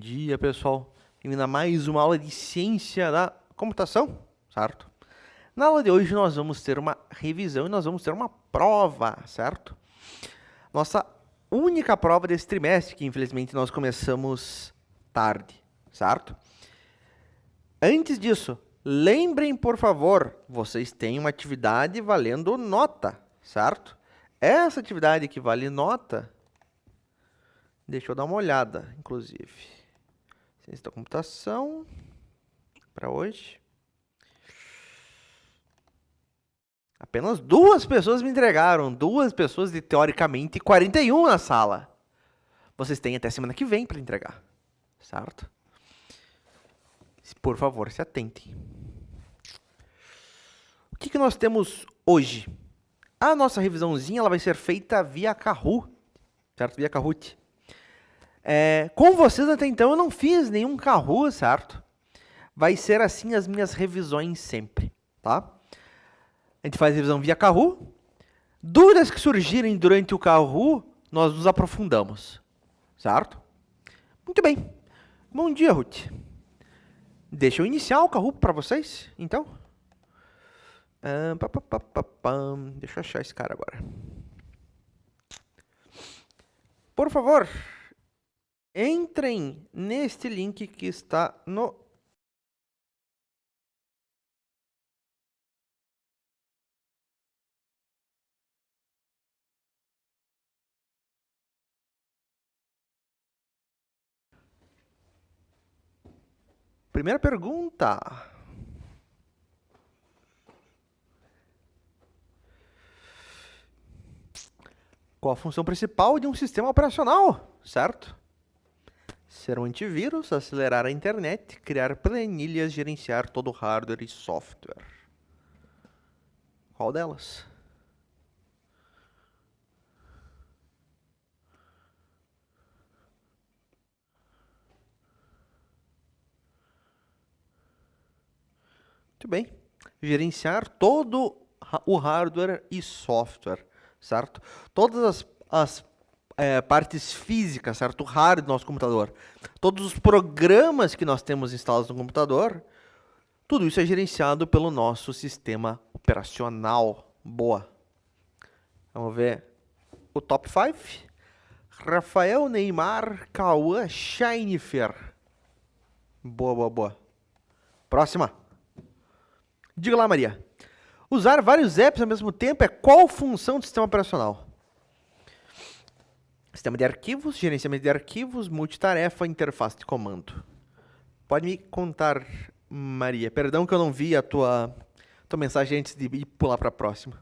dia, pessoal. Bem-vindo a mais uma aula de ciência da computação, certo? Na aula de hoje nós vamos ter uma revisão e nós vamos ter uma prova, certo? Nossa única prova desse trimestre, que infelizmente nós começamos tarde, certo? Antes disso, lembrem, por favor, vocês têm uma atividade valendo nota, certo? Essa atividade que vale nota, deixa eu dar uma olhada, inclusive. Ciência da computação, para hoje. Apenas 2 pessoas me entregaram, 2 pessoas de, teoricamente, 41 na sala. Vocês têm até semana que vem para entregar, certo? Por favor, se atentem. O que nós temos hoje? A nossa revisãozinha ela vai ser feita via Kahoot, certo? Via Kahoot. Com vocês até então eu não fiz nenhum Kahoot, certo? Vai ser assim as minhas revisões sempre, tá? A gente faz revisão via Kahoot. Dúvidas que surgirem durante o Kahoot, nós nos aprofundamos, certo? Muito bem. Bom dia, Ruth. Deixa eu iniciar o Kahoot para vocês, então. Deixa eu achar esse cara agora. Por favor, entrem neste link que está no... Primeira pergunta. Qual a função principal de um sistema operacional, certo? Ser um antivírus, acelerar a internet, criar planilhas, gerenciar todo o hardware e software. Qual delas? Muito bem. Gerenciar todo o hardware e software, certo? Todas as partes físicas, certo? O hardware do nosso computador. Todos os programas que nós temos instalados no computador, tudo isso é gerenciado pelo nosso sistema operacional. Boa. Vamos ver o top 5. Rafael, Neymar, Cauã, Scheinfer. Boa, boa, boa. Próxima. Diga lá, Maria. Usar vários apps ao mesmo tempo é qual função do sistema operacional? Sistema de arquivos, gerenciamento de arquivos, multitarefa, interface de comando. Pode me contar, Maria. Perdão que eu não vi a tua mensagem antes de ir pular para a próxima.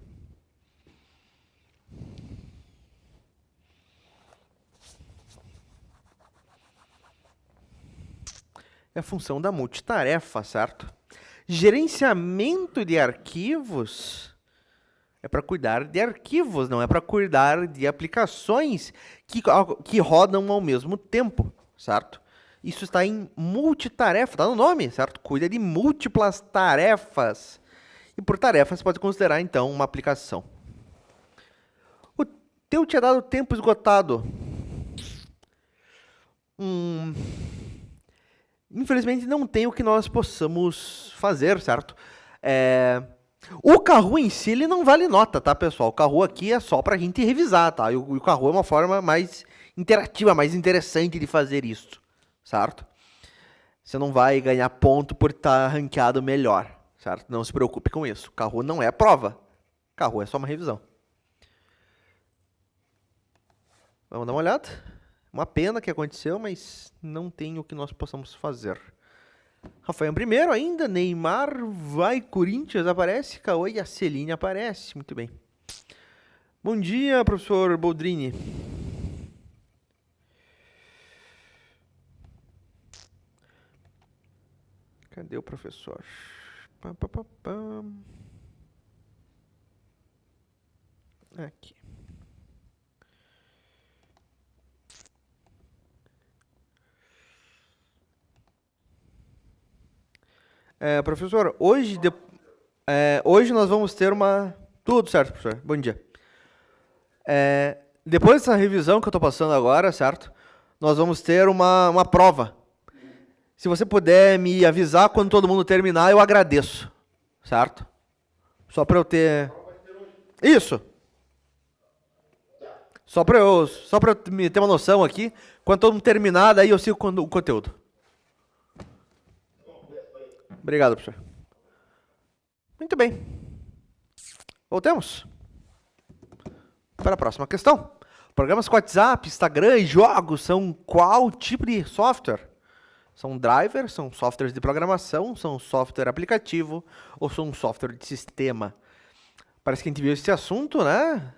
É a função da multitarefa, certo? Gerenciamento de arquivos é para cuidar de arquivos, não é para cuidar de aplicações que rodam ao mesmo tempo, certo? Isso está em multitarefa, está no nome, certo? Cuida de múltiplas tarefas. E por tarefa você pode considerar, então, uma aplicação. O teu tinha dado tempo esgotado. Infelizmente não tem o que nós possamos fazer, certo? O Kahoot em si ele não vale nota, tá, pessoal? O Kahoot aqui é só pra gente revisar, tá? E o Kahoot é uma forma mais interativa, mais interessante de fazer isso, certo? Você não vai ganhar ponto por estar ranqueado melhor, certo? Não se preocupe com isso. O Kahoot não é prova. O Kahoot é só uma revisão. Vamos dar uma olhada? Uma pena que aconteceu, mas não tem o que nós possamos fazer. Rafael primeiro ainda, Neymar vai, Corinthians aparece, Cauã e a Celine aparece. Muito bem. Bom dia, professor Boldrini. Cadê o professor? Aqui. Professor, hoje nós vamos ter uma... Tudo certo, professor. Bom dia. Depois dessa revisão que eu estou passando agora, certo? Nós vamos ter uma prova, Se você puder me avisar quando todo mundo terminar, eu agradeço. Certo? Só para eu ter... Isso! Só para eu me ter uma noção aqui. Quando todo mundo terminar, daí eu sigo o conteúdo. Obrigado, professor. Muito bem. Voltemos para a próxima questão. Programas com WhatsApp, Instagram e jogos são qual tipo de software? São drivers, são softwares de programação, são software aplicativo ou são software de sistema? Parece que a gente viu esse assunto, né?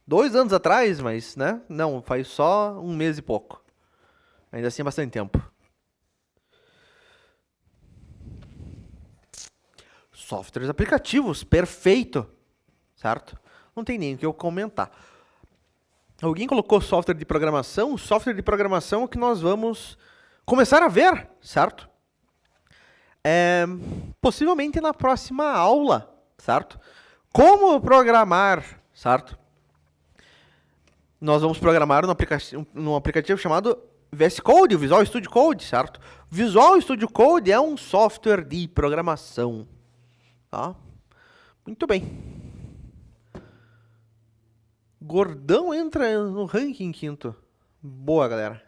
2 anos atrás, mas, né? Não, faz só 1 mês e pouco. Ainda assim é bastante tempo. Softwares aplicativos, perfeito. Certo? Não tem nem o que eu comentar. Alguém colocou software de programação? Software de programação é o que nós vamos começar a ver, certo? Possivelmente na próxima aula, certo? Como programar, certo? Nós vamos programar num aplicativo chamado VS Code, o Visual Studio Code, certo? Visual Studio Code é um software de programação, tá? Muito bem. Gordão entra no ranking em quinto. Boa, galera.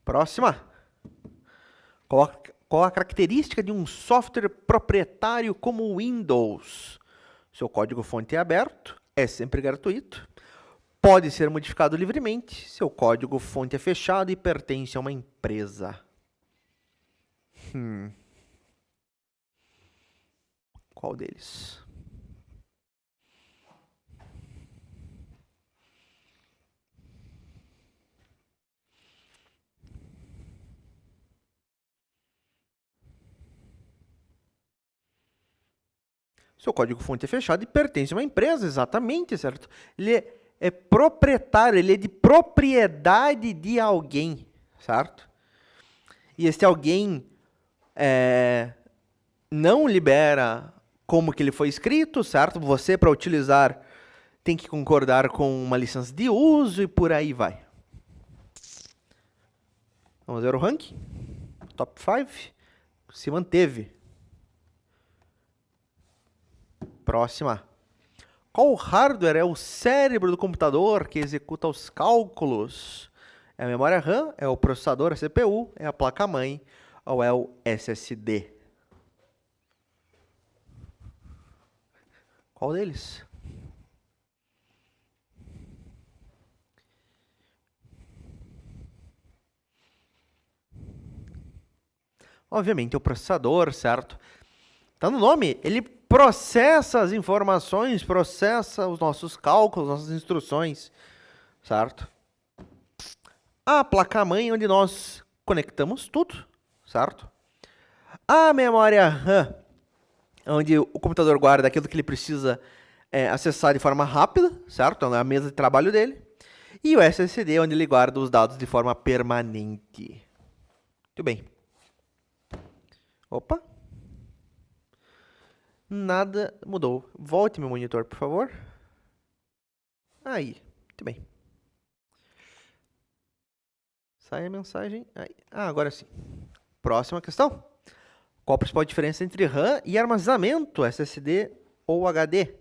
Próxima. Qual a característica de um software proprietário como o Windows? Seu código-fonte é aberto, é sempre gratuito, pode ser modificado livremente, seu código-fonte é fechado e pertence a uma empresa. Qual deles? Seu código-fonte é fechado e pertence a uma empresa, exatamente, certo? Ele é proprietário, ele é de propriedade de alguém, certo? E este alguém não libera como que ele foi escrito, certo? Você, para utilizar, tem que concordar com uma licença de uso e por aí vai. Vamos ver o ranking. Top 5 se manteve. Próxima. Qual hardware é o cérebro do computador que executa os cálculos? É a memória RAM, é o processador, a CPU, é a placa-mãe ou é o SSD? Qual deles? Obviamente, o processador, certo? Tá no nome, ele processa as informações, processa os nossos cálculos, nossas instruções, certo? A placa-mãe, onde nós conectamos tudo, certo? A memória RAM, onde o computador guarda aquilo que ele precisa acessar de forma rápida, certo? É a mesa de trabalho dele. E o SSD, onde ele guarda os dados de forma permanente. Muito bem. Opa. Nada mudou. Volte meu monitor, por favor. Aí. Muito bem. Sai a mensagem. Aí. Agora sim. Próxima questão. Qual a principal diferença entre RAM e armazenamento, SSD ou HD?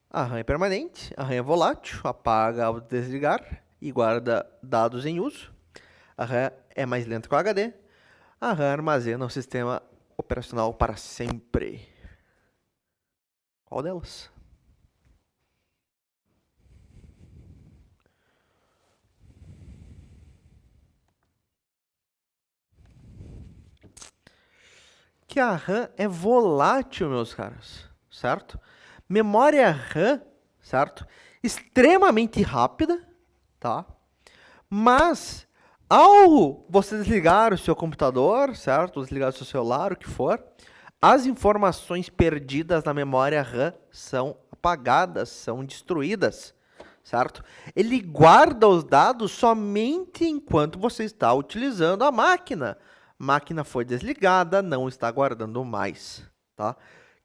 A RAM é permanente, a RAM é volátil, apaga ao desligar e guarda dados em uso. A RAM é mais lenta que o HD. A RAM armazena o sistema operacional para sempre. Qual delas? Que a RAM é volátil, meus caras, certo? Memória RAM, certo? Extremamente rápida, tá? Mas ao você desligar o seu computador, certo? Desligar o seu celular, o que for, as informações perdidas na memória RAM são apagadas, são destruídas, certo? Ele guarda os dados somente enquanto você está utilizando a máquina. Máquina foi desligada, não está guardando mais, tá?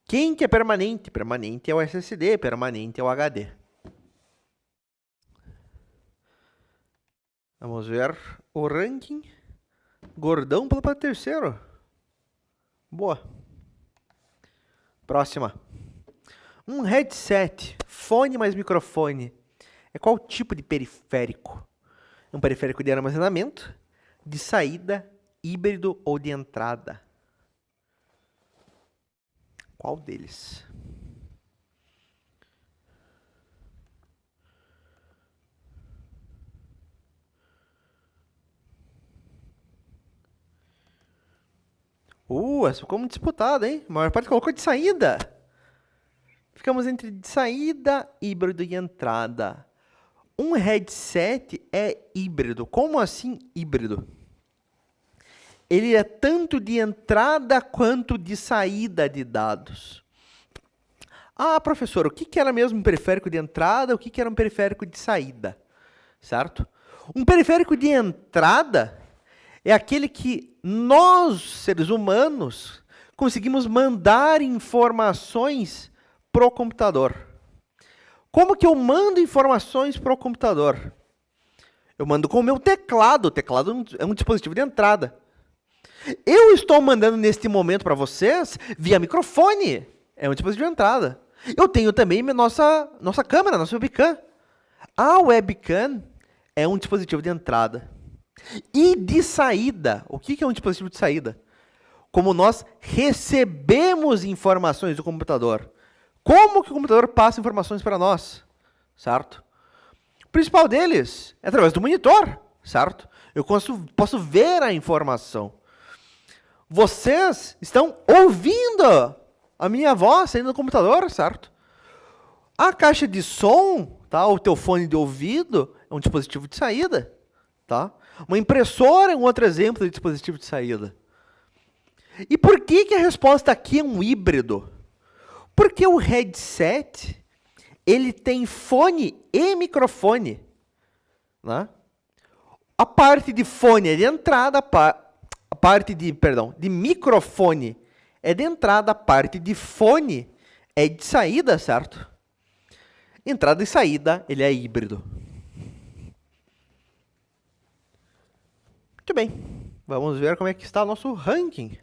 Quem que é permanente? Permanente é o SSD, permanente é o HD. Vamos ver o ranking. Gordão pula para terceiro. Boa. Próxima. Um headset, fone mais microfone. É qual tipo de periférico? É um periférico de armazenamento, de saída, híbrido ou de entrada? Qual deles? Essa ficou muito disputada, hein? A maior parte colocou de saída. Ficamos entre de saída, híbrido e entrada. Um headset é híbrido. Como assim híbrido? Ele é tanto de entrada quanto de saída de dados. Ah, professor, o que era mesmo um periférico de entrada? O que era um periférico de saída? Certo? Um periférico de entrada é aquele que nós, seres humanos, conseguimos mandar informações pro computador. Como que eu mando informações pro computador? Eu mando com o meu teclado. O teclado é um dispositivo de entrada. Eu estou mandando neste momento para vocês via microfone. É um dispositivo de entrada. Eu tenho também nossa câmera, nossa webcam. A webcam é um dispositivo de entrada. E de saída, o que é um dispositivo de saída? Como nós recebemos informações do computador. Como que o computador passa informações para nós? Certo? O principal deles é através do monitor, certo? Eu posso ver a informação. Vocês estão ouvindo a minha voz saindo do computador, certo? A caixa de som, tá? O teu fone de ouvido é um dispositivo de saída, tá? Uma impressora é um outro exemplo de dispositivo de saída. E por que a resposta aqui é um híbrido? Porque o headset, ele tem fone e microfone, né? A parte de fone é de entrada, a parte de microfone é de entrada, a parte de fone é de saída, certo? Entrada e saída, ele é híbrido. Muito bem, vamos ver como é que está o nosso ranking.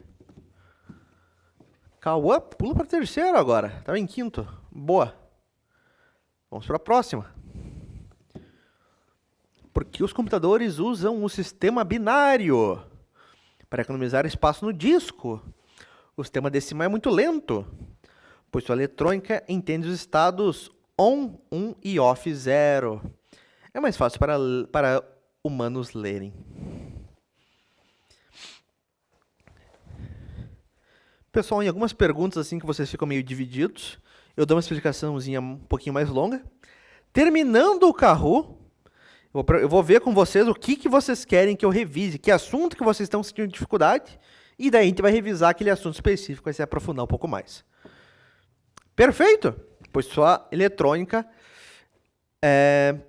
Cauã pula para terceiro agora, estava em quinto. Boa. Vamos para a próxima. Porque os computadores usam o sistema binário para economizar espaço no disco. O sistema decimal é muito lento, pois sua eletrônica entende os estados on, 1 e off 0. É mais fácil para humanos lerem. Pessoal, em algumas perguntas assim que vocês ficam meio divididos, eu dou uma explicaçãozinha um pouquinho mais longa. Terminando o Kahoot, eu vou ver com vocês o que vocês querem que eu revise, que assunto que vocês estão sentindo dificuldade, e daí a gente vai revisar aquele assunto específico, vai se aprofundar um pouco mais. Perfeito? Pois sua eletrônica,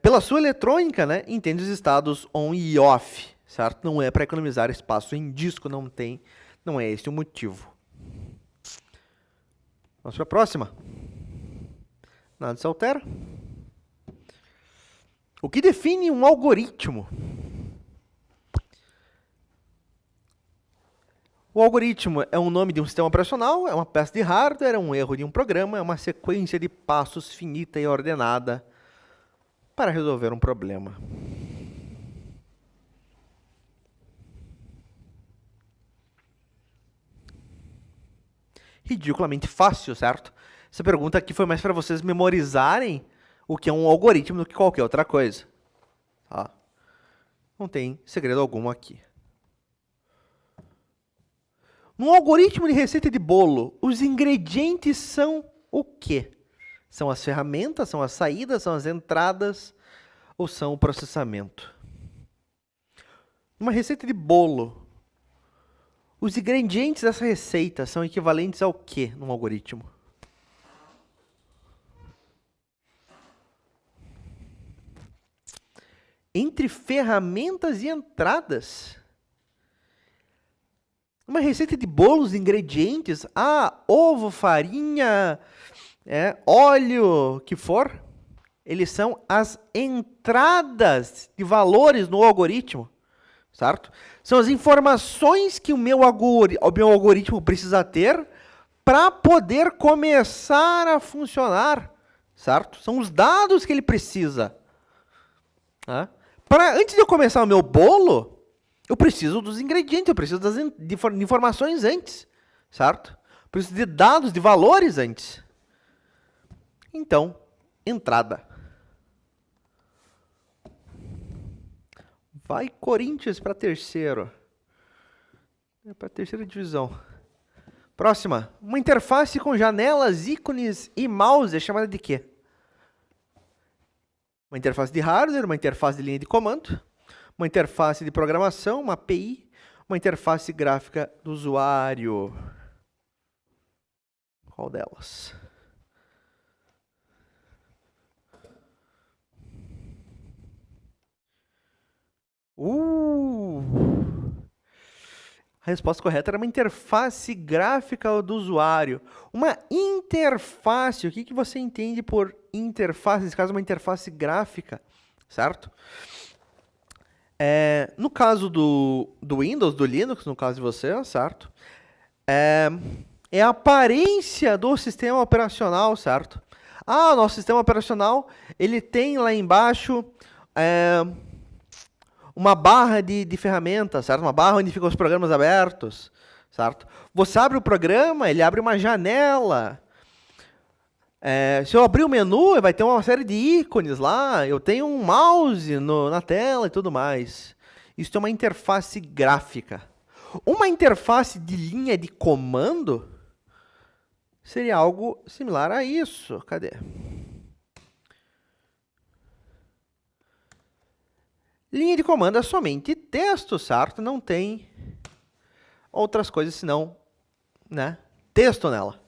pela sua eletrônica, né, entende os estados on e off, certo? Não é para economizar espaço em disco, não é esse o motivo. Vamos para a próxima. Nada se altera. O que define um algoritmo? O algoritmo é um nome de um sistema operacional, é uma peça de hardware, é um erro de um programa, é uma sequência de passos finita e ordenada para resolver um problema. Ridiculamente fácil, certo? Essa pergunta aqui foi mais para vocês memorizarem o que é um algoritmo do que qualquer outra coisa. Tá? Não tem segredo algum aqui. No algoritmo de receita de bolo, os ingredientes são o quê? São as ferramentas, são as saídas, são as entradas ou são o processamento? Numa receita de bolo, os ingredientes dessa receita são equivalentes ao quê num algoritmo? Entre ferramentas e entradas. Uma receita de bolos, ingredientes, ovo, farinha, óleo, que for. Eles são as entradas de valores no algoritmo, certo? São as informações que o meu algoritmo precisa ter para poder começar a funcionar, certo? São os dados que ele precisa. Tá? Antes de eu começar o meu bolo, eu preciso dos ingredientes, eu preciso de informações antes, certo? Eu preciso de dados, de valores antes. Então, entrada. Vai Corinthians para terceiro. Para terceira divisão. Próxima. Uma interface com janelas, ícones e mouse é chamada de quê? Uma interface de hardware, uma interface de linha de comando, uma interface de programação, uma API, uma interface gráfica do usuário. Qual delas? A resposta correta era uma interface gráfica do usuário. Uma interface, o que você entende por interface? Nesse caso, uma interface gráfica, certo? No caso do Windows, do Linux, no caso de você, certo? É a aparência do sistema operacional, certo? O nosso sistema operacional, ele tem lá embaixo uma barra de ferramentas, certo? Uma barra onde ficam os programas abertos, certo? Você abre o programa, ele abre uma janela. Se eu abrir o menu, vai ter uma série de ícones lá. Eu tenho um mouse na tela e tudo mais. Isso é uma interface gráfica. Uma interface de linha de comando seria algo similar a isso. Cadê? Linha de comando é somente texto, certo? Não tem outras coisas senão, né, texto nela.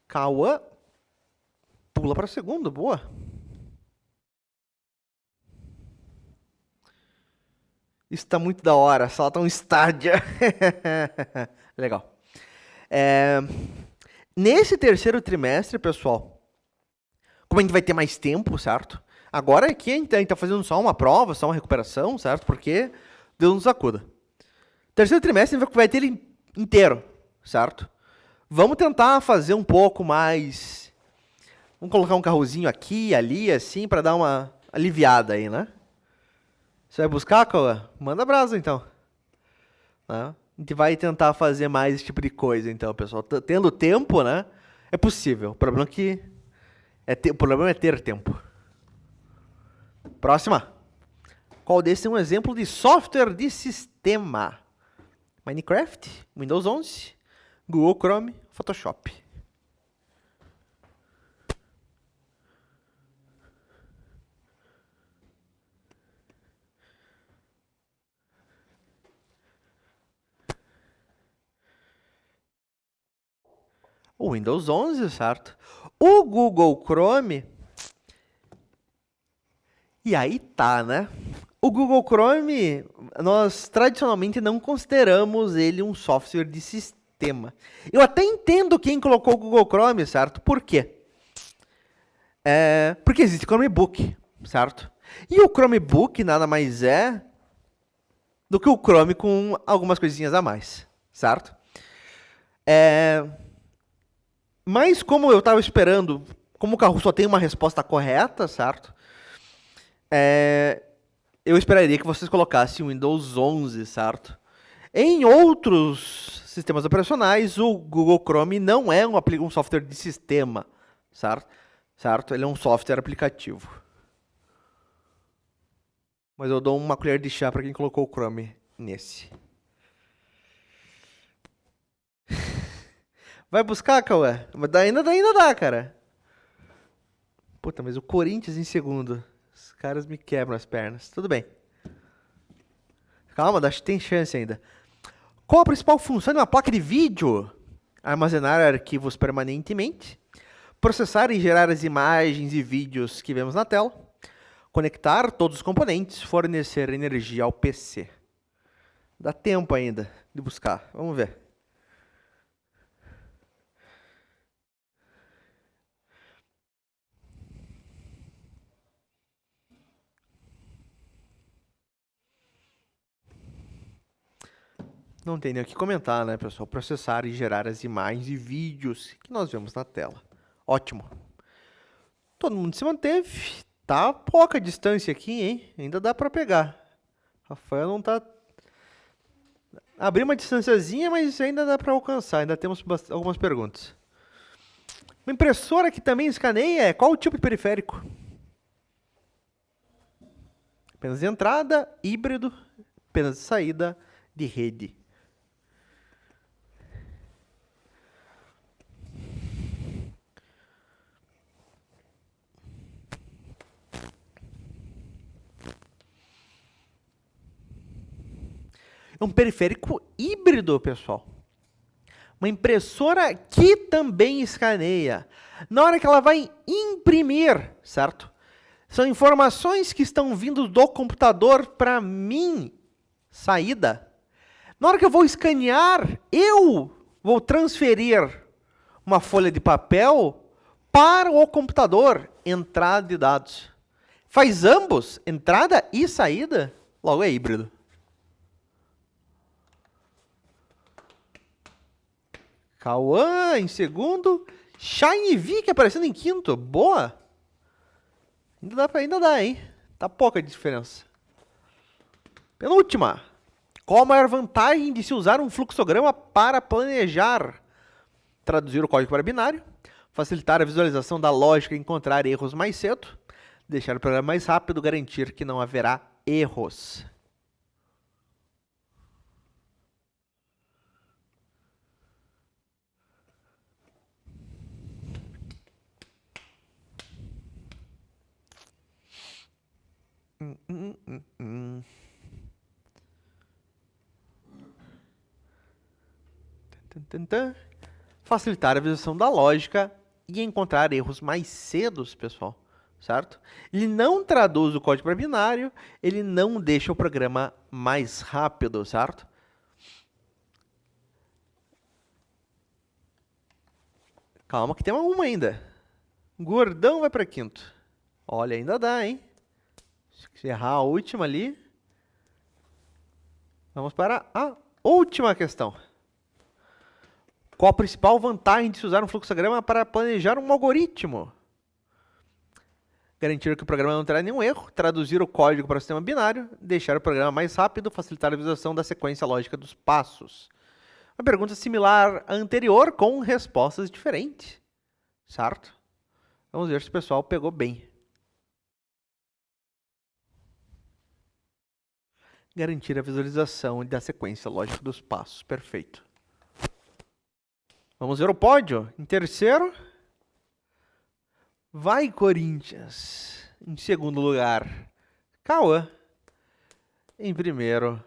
Cauã pula para segundo, boa. Isso está muito da hora, só tá um estádio. Legal. Nesse terceiro trimestre, pessoal, como a gente vai ter mais tempo, certo? Agora aqui a gente está fazendo só uma prova, só uma recuperação, certo? Porque Deus nos acuda. Terceiro trimestre a gente vai ter ele inteiro, certo? Vamos tentar fazer um pouco mais. Vamos colocar um carrozinho aqui, ali, assim, para dar uma aliviada aí, né? Você vai buscar, Cauã? Manda brasa, então. Né? A gente vai tentar fazer mais esse tipo de coisa, então, pessoal. Tendo tempo, né? É possível. O problema é ter tempo. Próxima. Qual desses é um exemplo de software de sistema? Minecraft, Windows 11, Google Chrome, Photoshop. O Windows 11, certo? O Google Chrome... E aí tá, né? O Google Chrome, nós tradicionalmente não consideramos ele um software de sistema. Eu até entendo quem colocou o Google Chrome, certo? Por quê? Porque existe o Chromebook, certo? E o Chromebook nada mais é do que o Chrome com algumas coisinhas a mais, certo? Mas como eu estava esperando, como o Kahoot só tem uma resposta correta, certo? Eu esperaria que vocês colocassem o Windows 11, certo? Em outros sistemas operacionais, o Google Chrome não é um software de sistema, certo? Ele é um software aplicativo. Mas eu dou uma colher de chá para quem colocou o Chrome nesse. Vai buscar, Cauã? Mas ainda dá, cara. Puta, mas o Corinthians em segundo. Os caras me quebram as pernas. Tudo bem. Calma, tem chance ainda. Qual a principal função de uma placa de vídeo? Armazenar arquivos permanentemente, processar e gerar as imagens e vídeos que vemos na tela, conectar todos os componentes, fornecer energia ao PC. Dá tempo ainda de buscar. Vamos ver. Não tem nem o que comentar, né, pessoal? Processar e gerar as imagens e vídeos que nós vemos na tela. Ótimo. Todo mundo se manteve. Tá pouca distância aqui, hein? Ainda dá para pegar. Rafael não tá... Abri uma distânciazinha, mas ainda dá para alcançar. Ainda temos algumas perguntas. Uma impressora que também escaneia é qual o tipo de periférico? Apenas de entrada, híbrido, apenas de saída, de rede. É um periférico híbrido, pessoal. Uma impressora que também escaneia. Na hora que ela vai imprimir, certo? São informações que estão vindo do computador para mim, saída. Na hora que eu vou escanear, eu vou transferir uma folha de papel para o computador, entrada de dados. Faz ambos, entrada e saída, logo é híbrido. Cauã em segundo. Shine Vic aparecendo em quinto. Boa. Ainda dá, hein? Tá pouca diferença. Penúltima. Qual a maior vantagem de se usar um fluxograma para planejar? Traduzir o código para binário. Facilitar a visualização da lógica e encontrar erros mais cedo. Deixar o programa mais rápido, garantir que não haverá erros. Facilitar a visualização da lógica e encontrar erros mais cedos, pessoal, certo? Ele não traduz o código para binário, ele não deixa o programa mais rápido, certo? Calma que tem uma ainda. Gordão vai para quinto. Olha, ainda dá, hein? Se errar a última ali. Vamos para a última questão. Qual a principal vantagem de se usar um fluxograma para planejar um algoritmo? Garantir que o programa não terá nenhum erro, traduzir o código para o sistema binário, deixar o programa mais rápido, facilitar a visualização da sequência lógica dos passos. Uma pergunta similar à anterior, com respostas diferentes. Certo? Vamos ver se o pessoal pegou bem. Garantir a visualização da sequência lógica dos passos. Perfeito. Vamos ver o pódio. Em terceiro, vai Corinthians. Em segundo lugar, Cauã. Em primeiro,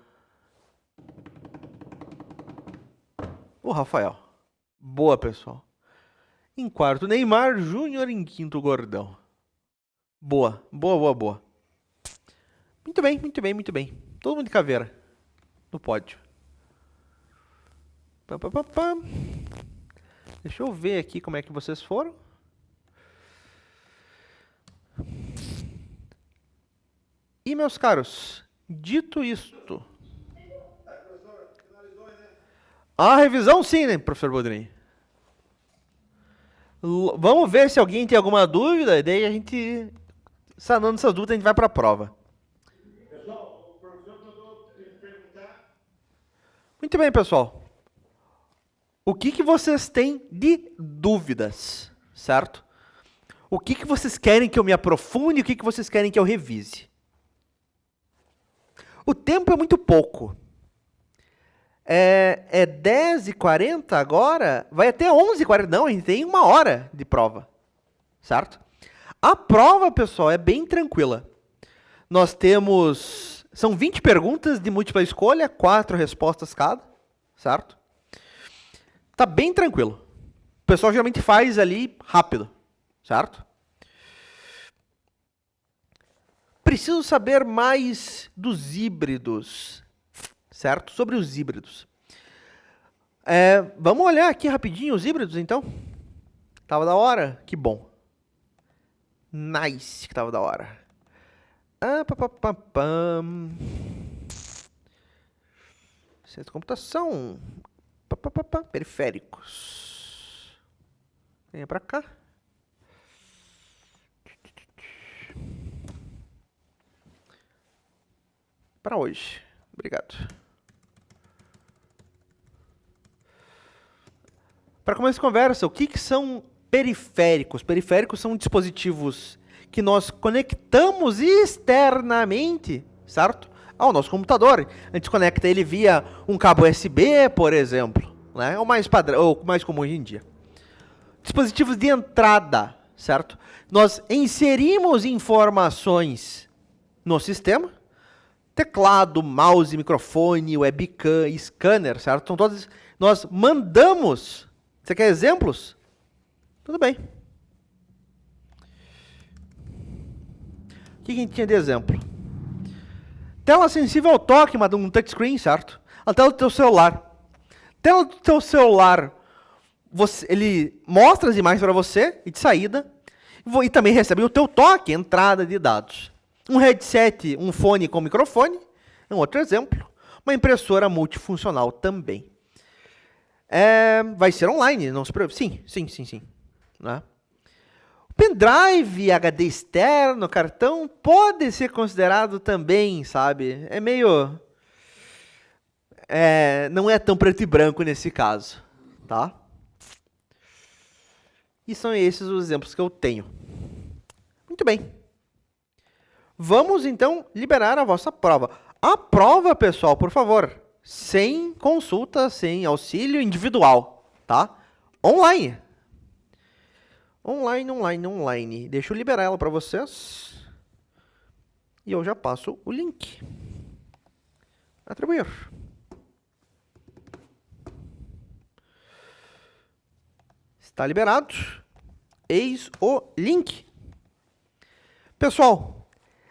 o Rafael. Boa, pessoal. Em quarto, Neymar Júnior. Em quinto, Gordão. Boa, boa, boa, boa. Muito bem, muito bem, muito bem. Todo mundo de caveira no pódio. Pam, pam, pam, pam. Deixa eu ver aqui como é que vocês foram. E, meus caros, dito isto... A revisão sim, né, professor Bodrin? Vamos ver se alguém tem alguma dúvida, e daí a gente, sanando essas dúvidas, a gente vai para a prova. Pessoal, o professor mandou perguntar. Muito bem, pessoal. O que vocês têm de dúvidas, certo? O que vocês querem que eu me aprofunde e o que vocês querem que eu revise? O tempo é muito pouco. É 10h40 agora, vai até 11h40. Não, a gente tem 1 hora de prova, certo? A prova, pessoal, é bem tranquila. Nós temos... São 20 perguntas de múltipla escolha, 4 respostas cada, certo? Tá bem tranquilo. O pessoal geralmente faz ali rápido, certo? Preciso saber mais dos híbridos, certo? Sobre os híbridos. Vamos olhar aqui rapidinho os híbridos, então? Tava da hora? Que bom. Nice que tava da hora. Ciência da computação. Periféricos. Venha para cá. Para hoje. Obrigado. Para começar a conversa, o que são periféricos? Periféricos são dispositivos que nós conectamos externamente, certo? Ao nosso computador. A gente conecta ele via um cabo USB, por exemplo, né? É o mais padrão, ou mais comum hoje em dia. Dispositivos de entrada, certo? Nós inserimos informações no sistema. Teclado, mouse, microfone, webcam, scanner, certo? São todos. Nós mandamos. Você quer exemplos? Tudo bem. O que a gente tinha de exemplo? Tela sensível ao toque, um touchscreen, certo? A tela do teu celular. Tela do teu celular, ele mostra as imagens para você, e de saída, e também recebe o teu toque, entrada de dados. Um headset, um fone com microfone, é um outro exemplo. Uma impressora multifuncional também. Vai ser online, não se preocupe. Sim. Né? O pendrive, HD externo, cartão, pode ser considerado também, sabe? É meio... não é tão preto e branco nesse caso, tá? E são esses os exemplos que eu tenho. Muito bem. Vamos, então, liberar a vossa prova. A prova, pessoal, por favor, sem consulta, sem auxílio individual, tá? Online. Online. Deixa eu liberar ela para vocês. E eu já passo o link. Atribuir. Está liberado. Eis o link. Pessoal,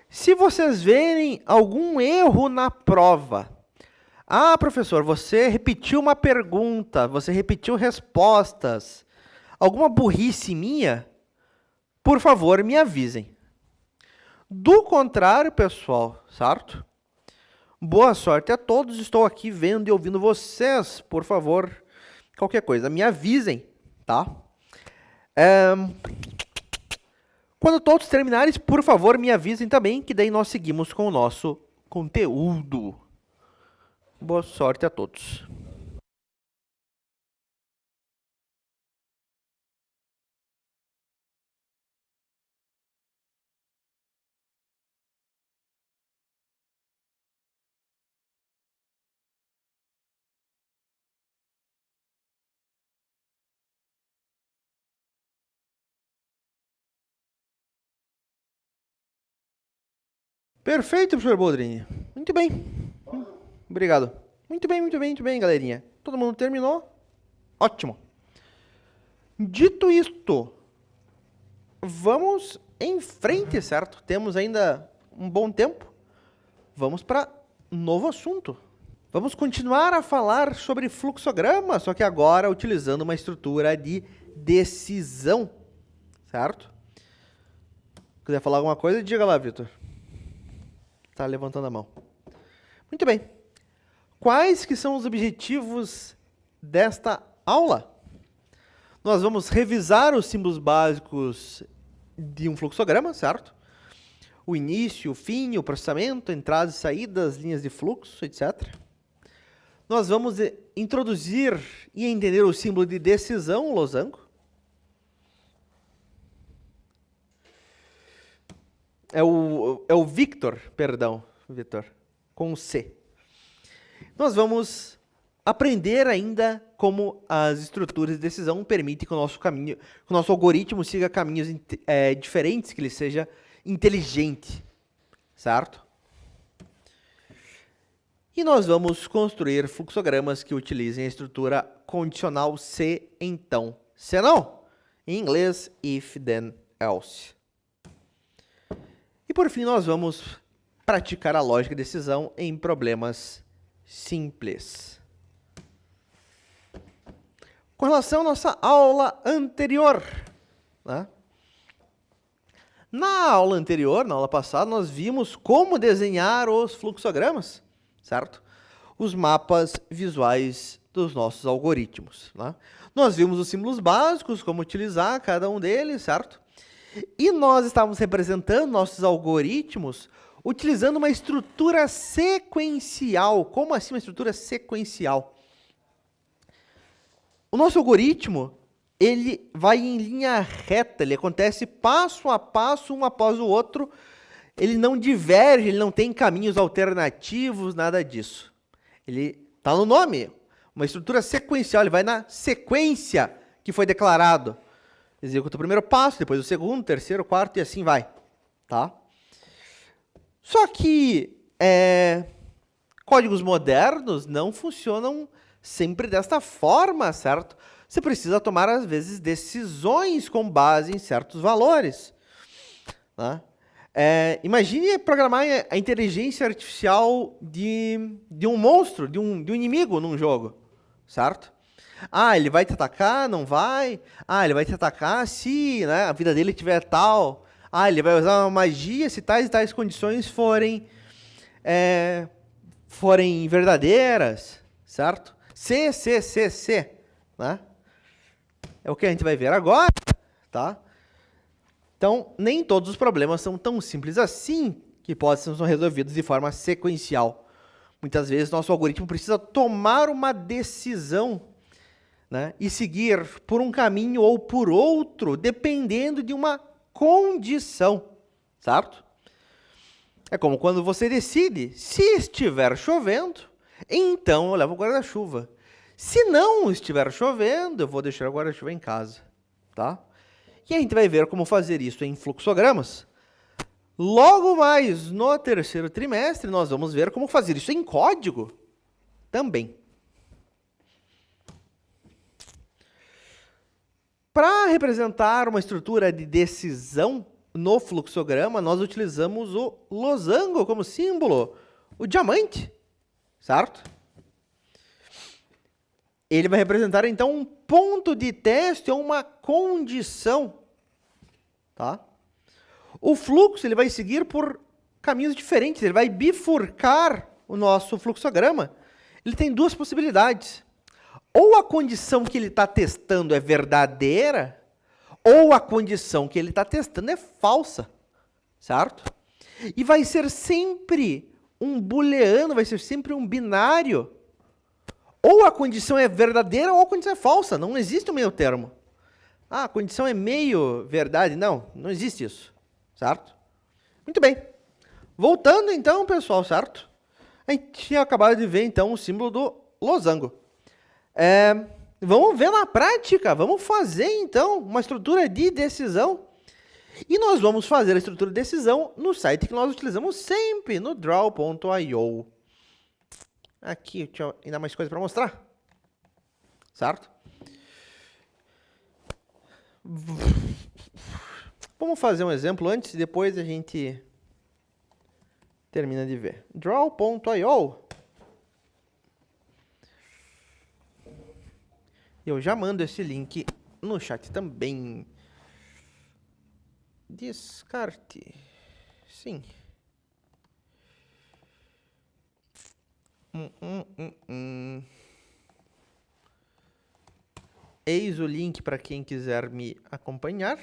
se vocês verem algum erro na prova, professor, você repetiu uma pergunta, você repetiu respostas, alguma burrice minha, por favor, me avisem. Do contrário, pessoal, certo? Boa sorte a todos, estou aqui vendo e ouvindo vocês, por favor, qualquer coisa, me avisem, tá? Quando todos terminarem, por favor, me avisem também, que daí nós seguimos com o nosso conteúdo. Boa sorte a todos. Perfeito, professor Boldrini. Muito bem. Obrigado. Muito bem, galerinha. Todo mundo terminou? Ótimo. Dito isto, vamos em frente, certo? Temos ainda um bom tempo. Vamos para novo assunto. Vamos continuar a falar sobre fluxograma, só que agora utilizando uma estrutura de decisão, certo? Quiser falar alguma coisa, diga lá, Vitor. Tá levantando a mão. Muito bem. Quais que são os objetivos desta aula? Nós vamos revisar os símbolos básicos de um fluxograma, certo? O início, o fim, o processamento, entradas e saídas, linhas de fluxo, etc. Nós vamos introduzir e entender o símbolo de decisão, o losango. É o Victor, com C. Nós vamos aprender ainda como as estruturas de decisão permitem que o nosso algoritmo siga caminhos diferentes, que ele seja inteligente, certo? E nós vamos construir fluxogramas que utilizem a estrutura condicional se, então, se não. Em inglês, if, then, else. E por fim, nós vamos praticar a lógica de decisão em problemas simples. Com relação à nossa aula anterior, né? Na aula anterior, na aula passada, nós vimos como desenhar os fluxogramas, certo? os mapas visuais dos nossos algoritmos, né? Nós vimos os símbolos básicos, como utilizar cada um deles, certo? E nós estávamos representando nossos algoritmos utilizando uma estrutura sequencial. Como assim uma estrutura sequencial? O nosso algoritmo, ele vai em linha reta, ele acontece passo a passo, um após o outro, ele não diverge, ele não tem caminhos alternativos, nada disso. Ele está no nome, uma estrutura sequencial, ele vai na sequência que foi declarado. Executa o primeiro passo, depois o segundo, terceiro, quarto e assim vai, tá? Só que códigos modernos não funcionam sempre desta forma, certo? Você precisa tomar, às vezes, decisões com base em certos valores, né? Imagine programar a inteligência artificial de um monstro, de um inimigo num jogo, certo? Ah, ele vai te atacar? Não vai? Ah, ele vai te atacar se, né, a vida dele tiver tal. Ah, ele vai usar uma magia se tais e tais condições forem verdadeiras, certo? Se, né? É o que a gente vai ver agora, tá? Então, nem todos os problemas são tão simples assim que podem ser resolvidos de forma sequencial. Muitas vezes, nosso algoritmo precisa tomar uma decisão, né, e seguir por um caminho ou por outro, dependendo de uma condição, certo? É como quando você decide, se estiver chovendo, então eu levo o guarda-chuva. Se não estiver chovendo, eu vou deixar o guarda-chuva em casa, tá? E a gente vai ver como fazer isso em fluxogramas. Logo mais no terceiro trimestre, nós vamos ver como fazer isso em código também. Para representar uma estrutura de decisão no fluxograma, nós utilizamos o losango como símbolo, o diamante, certo? Ele vai representar, então, um ponto de teste ou uma condição, tá? O fluxo ele vai seguir por caminhos diferentes, ele vai bifurcar o nosso fluxograma. Ele tem duas possibilidades. Ou a condição que ele está testando é verdadeira, ou a condição que ele está testando é falsa, certo? E vai ser sempre um booleano, vai ser sempre um binário. Ou a condição é verdadeira ou a condição é falsa, não existe um meio termo. Ah, a condição é meio verdade, não existe isso, certo? Muito bem. Voltando então, pessoal, certo? A gente tinha acabado de ver então o símbolo do losango. Vamos ver na prática, vamos fazer então uma estrutura de decisão. E nós vamos fazer a estrutura de decisão no site que nós utilizamos sempre, no draw.io. Aqui, tinha ainda mais coisa para mostrar, certo? Vamos fazer um exemplo antes e depois a gente termina de ver. Draw.io. Eu já mando esse link no chat também. Descarte. Sim. Eis o link para quem quiser me acompanhar.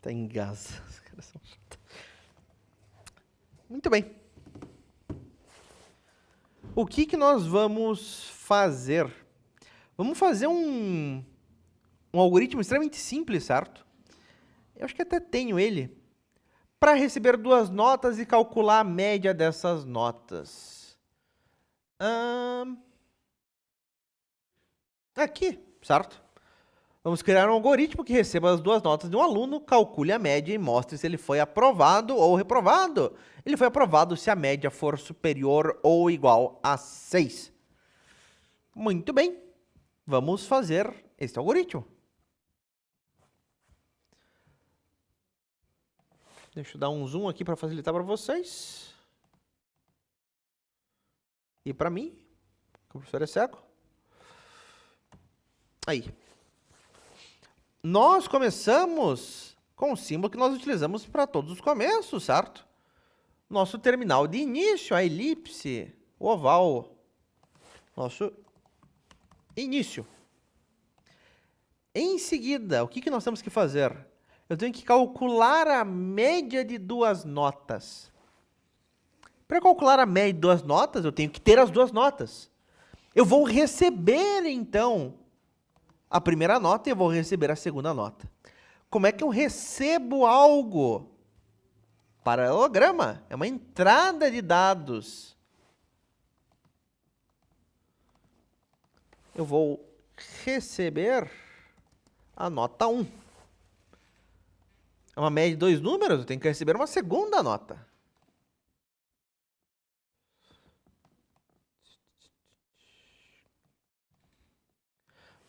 Tá em Gaza. Muito bem. O que nós vamos fazer? Vamos fazer um algoritmo extremamente simples, certo? Eu acho que até tenho ele. Para receber duas notas e calcular a média dessas notas. Aqui, certo? Vamos criar um algoritmo que receba as duas notas de um aluno, calcule a média e mostre se ele foi aprovado ou reprovado. Ele foi aprovado se a média for superior ou igual a 6. Muito bem. Vamos fazer este algoritmo. Deixa eu dar um zoom aqui para facilitar para vocês. E para mim, que o professor é cego. Aí. Nós começamos com o símbolo que nós utilizamos para todos os começos, certo? nosso terminal de início, a elipse, o oval, nosso início. Em seguida, o que nós temos que fazer? Eu tenho que calcular a média de duas notas. Para calcular a média de duas notas, eu tenho que ter as duas notas. Eu vou receber, então, a primeira nota e eu vou receber a segunda nota. Como é que eu recebo algo? Paralelograma é uma entrada de dados. Eu vou receber a nota 1. É uma média de dois números, eu tenho que receber uma segunda nota.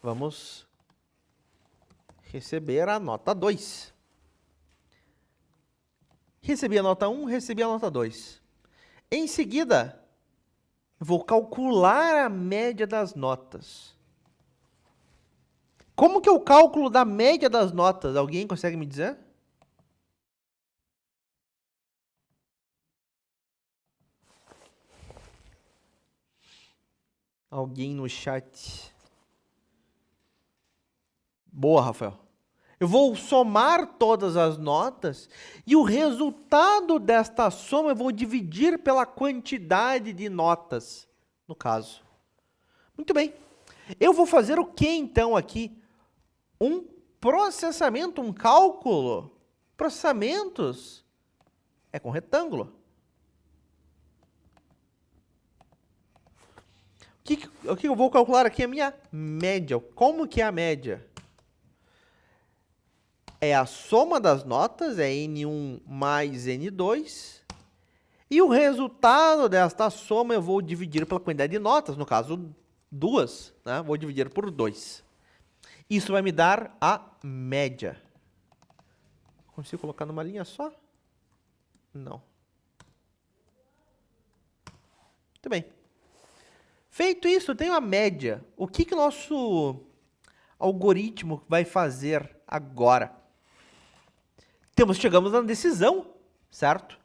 Vamos receber a nota 2. Recebi a nota 1, recebi a nota 2. Em seguida, vou calcular a média das notas. Como que é o cálculo da média das notas? Alguém consegue me dizer? Alguém no chat? Boa, Rafael. Eu vou somar todas as notas e o resultado desta soma eu vou dividir pela quantidade de notas, no caso. Muito bem. Eu vou fazer o que então aqui? Um processamento, um cálculo. Processamentos é com retângulo. O que eu vou calcular aqui? A minha média. Como que é a média? É a soma das notas, é N1 mais N2. E o resultado desta soma eu vou dividir pela quantidade de notas, no caso, 2, né? Vou dividir por 2. Isso vai me dar a média. Consigo colocar numa linha só? Não. Muito bem. Feito isso, eu tenho a média. O que o nosso algoritmo vai fazer agora? Chegamos na decisão, certo?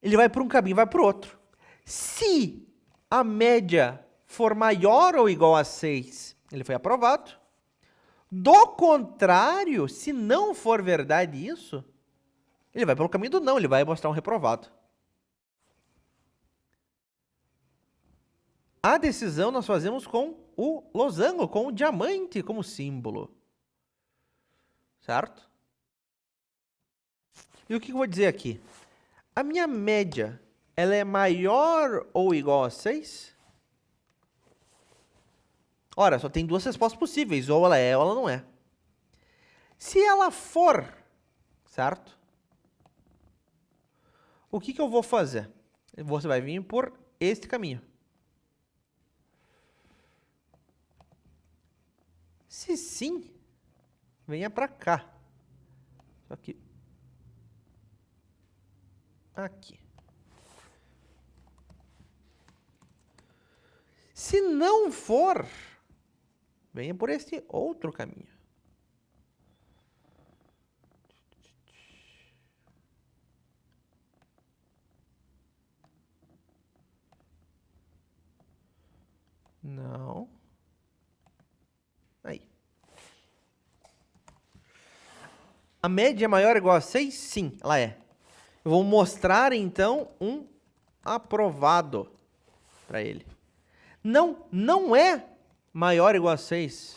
Ele vai para um caminho, vai para o outro. Se a média for maior ou igual a 6, ele foi aprovado. Do contrário, se não for verdade isso, ele vai pelo caminho do não, ele vai mostrar um reprovado. A decisão nós fazemos com o losango, com o diamante como símbolo. Certo? E o que eu vou dizer aqui? A minha média, ela é maior ou igual a 6? Ora, só tem duas respostas possíveis, ou ela é ou ela não é. Se ela for, certo? O que eu vou fazer? Você vai vir por este caminho. Se sim, venha para cá. Só que aqui. Se não for, venha por este outro caminho. Não. Aí. A média é maior ou igual a 6? Sim, ela é. Eu vou mostrar, então, um aprovado para ele. Não é maior ou igual a 6.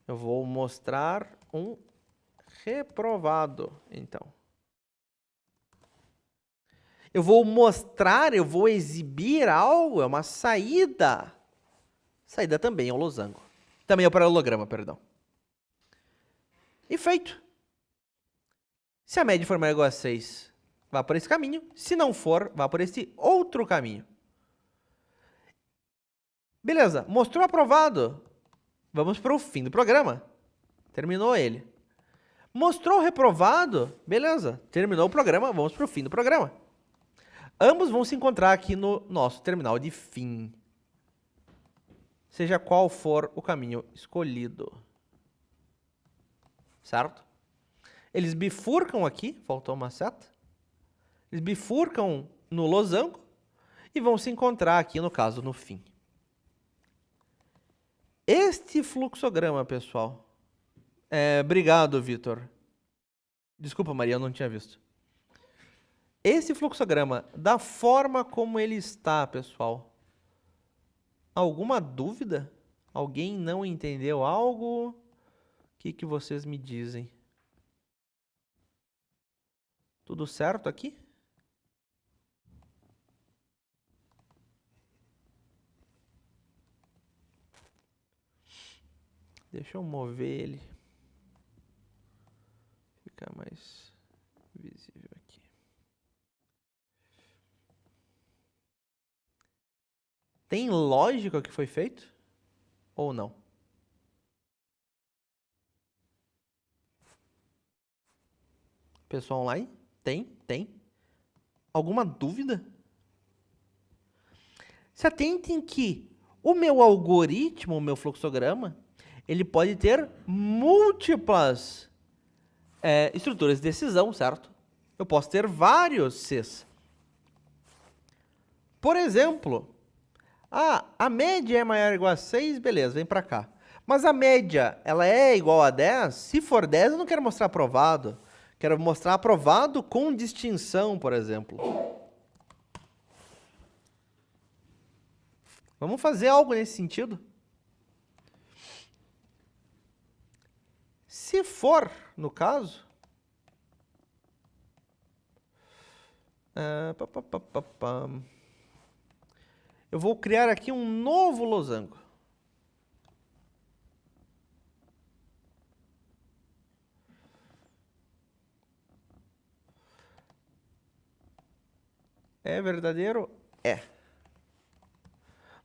Eu vou mostrar um reprovado, então. Eu vou mostrar, eu vou exibir algo, é uma saída. Saída também é um losango. Também é o paralelograma, perdão. E feito. Se a média for maior ou igual a 6, vá por esse caminho. Se não for, vá por esse outro caminho. Beleza, mostrou aprovado. Vamos para o fim do programa. Terminou ele. Mostrou reprovado. Beleza, terminou o programa, vamos para o fim do programa. Ambos vão se encontrar aqui no nosso terminal de fim. Seja qual for o caminho escolhido. Certo? Eles bifurcam aqui, faltou uma seta. Eles bifurcam no losango e vão se encontrar aqui, no caso, no fim. Este fluxograma, pessoal. Obrigado, Vitor. Desculpa, Maria, eu não tinha visto. Esse fluxograma, da forma como ele está, pessoal, alguma dúvida? Alguém não entendeu algo? O que vocês me dizem? Tudo certo aqui? Deixa eu mover ele. Ficar mais visível aqui. Tem lógica o que foi feito? Ou não? Pessoal online? Tem. Alguma dúvida? Se atentem que o meu algoritmo, o meu fluxograma, ele pode ter múltiplas estruturas de decisão, certo? Eu posso ter vários Cs. Por exemplo, a média é maior ou igual a 6, beleza, vem para cá. Mas a média, ela é igual a 10? Se for 10, eu não quero mostrar aprovado. Quero mostrar aprovado com distinção, por exemplo. Vamos fazer algo nesse sentido? Se for, no caso... eu vou criar aqui um novo losango. É verdadeiro? É.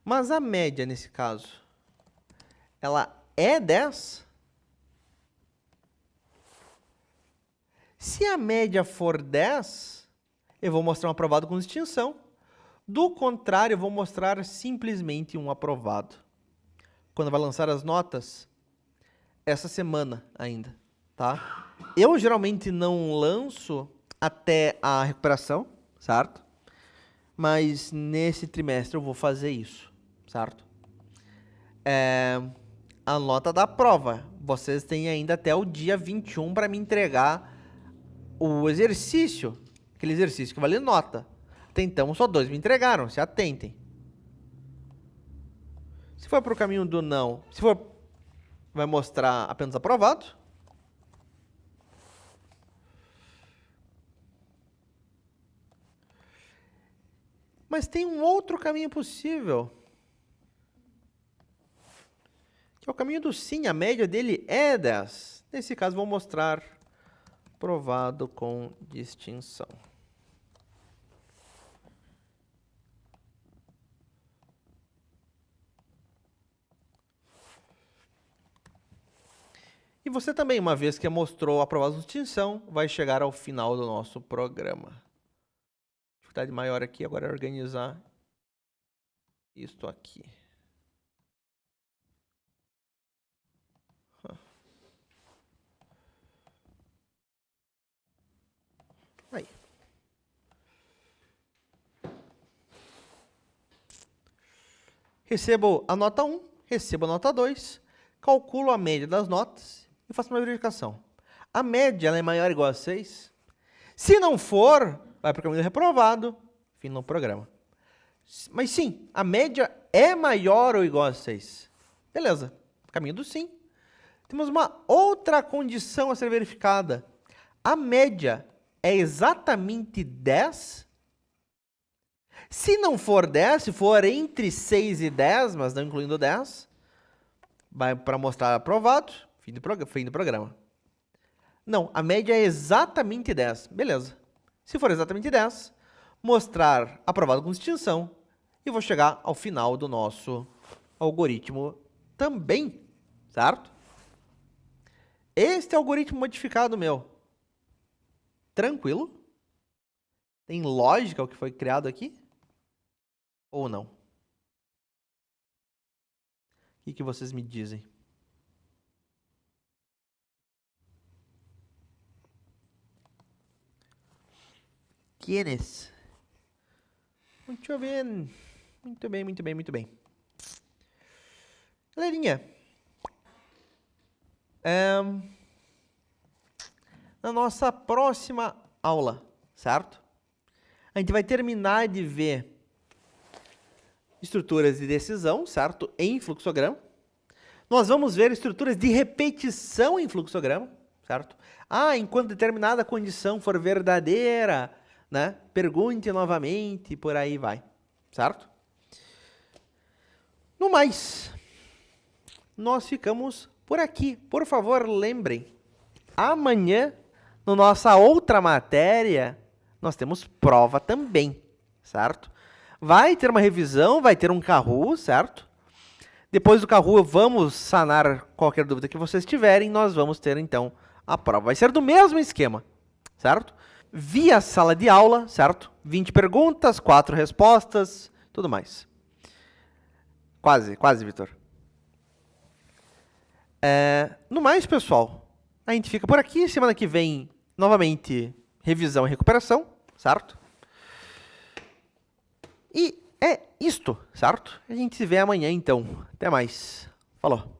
Mas a média, nesse caso, ela é 10? Se a média for 10, eu vou mostrar um aprovado com distinção. Do contrário, eu vou mostrar simplesmente um aprovado. Quando vai lançar as notas, essa semana ainda, tá? Eu geralmente não lanço até a recuperação, certo? Mas nesse trimestre eu vou fazer isso, certo? A nota da prova. Vocês têm ainda até o dia 21 para me entregar o exercício. Aquele exercício que vale nota. Até então, só 2 me entregaram. Se atentem. Se for para o caminho do não, se for, vai mostrar apenas aprovado. Mas tem um outro caminho possível. Que é o caminho do sim. A média dele é 10. Nesse caso, vou mostrar aprovado com distinção. E você também, uma vez que mostrou aprovado com distinção, vai chegar ao final do nosso programa. A dificuldade maior aqui agora é organizar isto aqui. Aí. Recebo a nota 1, recebo a nota 2, calculo a média das notas e faço uma verificação. A média ela é maior ou igual a 6? Se não for, vai para o caminho do reprovado, fim do programa. Mas sim, a média é maior ou igual a 6. Beleza, caminho do sim. Temos uma outra condição a ser verificada. A média é exatamente 10? Se não for 10, se for entre 6 e 10, mas não incluindo 10, vai para mostrar aprovado, fim do programa. Não, a média é exatamente 10. Beleza. Se for exatamente 10, mostrar aprovado com distinção e vou chegar ao final do nosso algoritmo também, certo? Este é o algoritmo modificado meu. Tranquilo? Tem lógica o que foi criado aqui? Ou não? O que vocês me dizem? Quienes? Muito bem. Muito bem, muito bem, muito bem. Galerinha, na nossa próxima aula, certo? A gente vai terminar de ver estruturas de decisão, certo? Em fluxograma. Nós vamos ver estruturas de repetição em fluxograma, certo? Enquanto determinada condição for verdadeira, né? Pergunte novamente, por aí vai, certo? No mais, nós ficamos por aqui. Por favor, lembrem, amanhã, na nossa outra matéria, nós temos prova também, certo? Vai ter uma revisão, vai ter um Kahoot, certo? Depois do Kahoot, vamos sanar qualquer dúvida que vocês tiverem, nós vamos ter, então, a prova. Vai ser do mesmo esquema, certo? Via sala de aula, certo? 20 perguntas, 4 respostas, tudo mais. Quase, Vitor. No mais, pessoal, a gente fica por aqui. Semana que vem, novamente, revisão e recuperação, certo? E é isto, certo? A gente se vê amanhã, então. Até mais. Falou.